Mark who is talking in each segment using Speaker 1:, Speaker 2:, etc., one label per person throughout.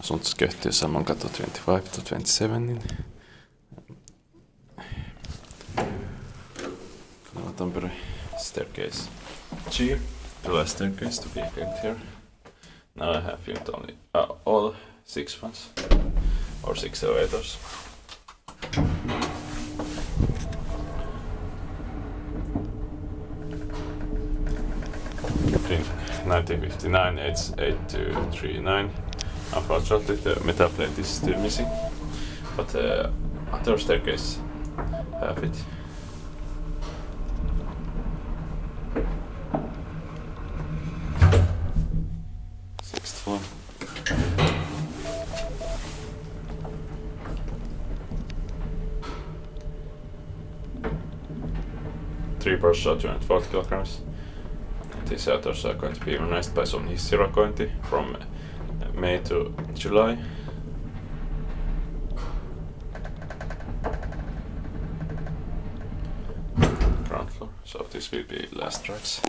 Speaker 1: Asuntoskeittiö Sammonkatu 25 to 27 in Kaleva Tampere. Staircase G. The last staircase to be built here. Now I have built only all 6 fans or 6 elevators. In 1959 it's 8239. Unfortunately the metal plate is still missing, but the other staircase have it. Sixth floor. Three parts are 240 kilograms. These outdoors are going to be modernized by Suomen Hissiurakointi from May to July. Ground floor, so this will be last rides.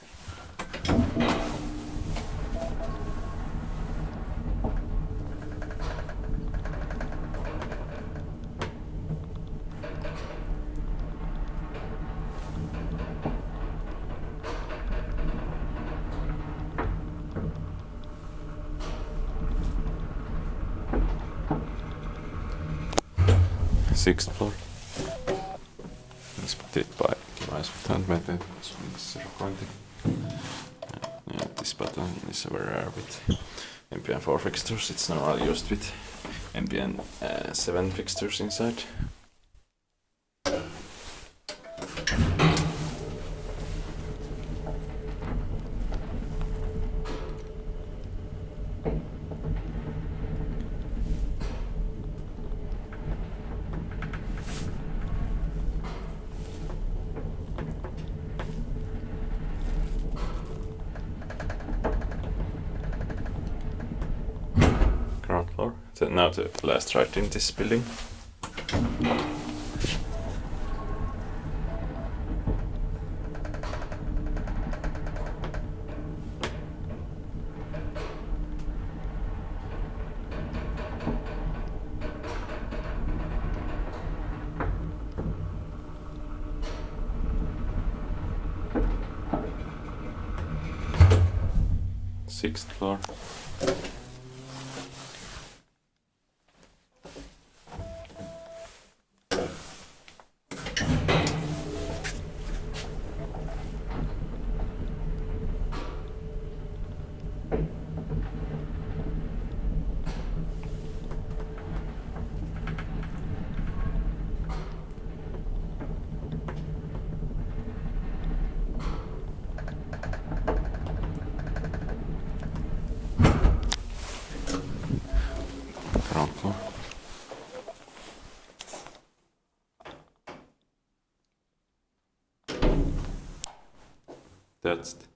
Speaker 1: Sixth floor. Inspected by device with handmade Suomen Hissiurakointi. This button is very rare with MPN 4 fixtures. It's normally used with MPN 7 fixtures inside. Ground floor. So now the last ride in this building. Sixth floor. Ground floor. That's it.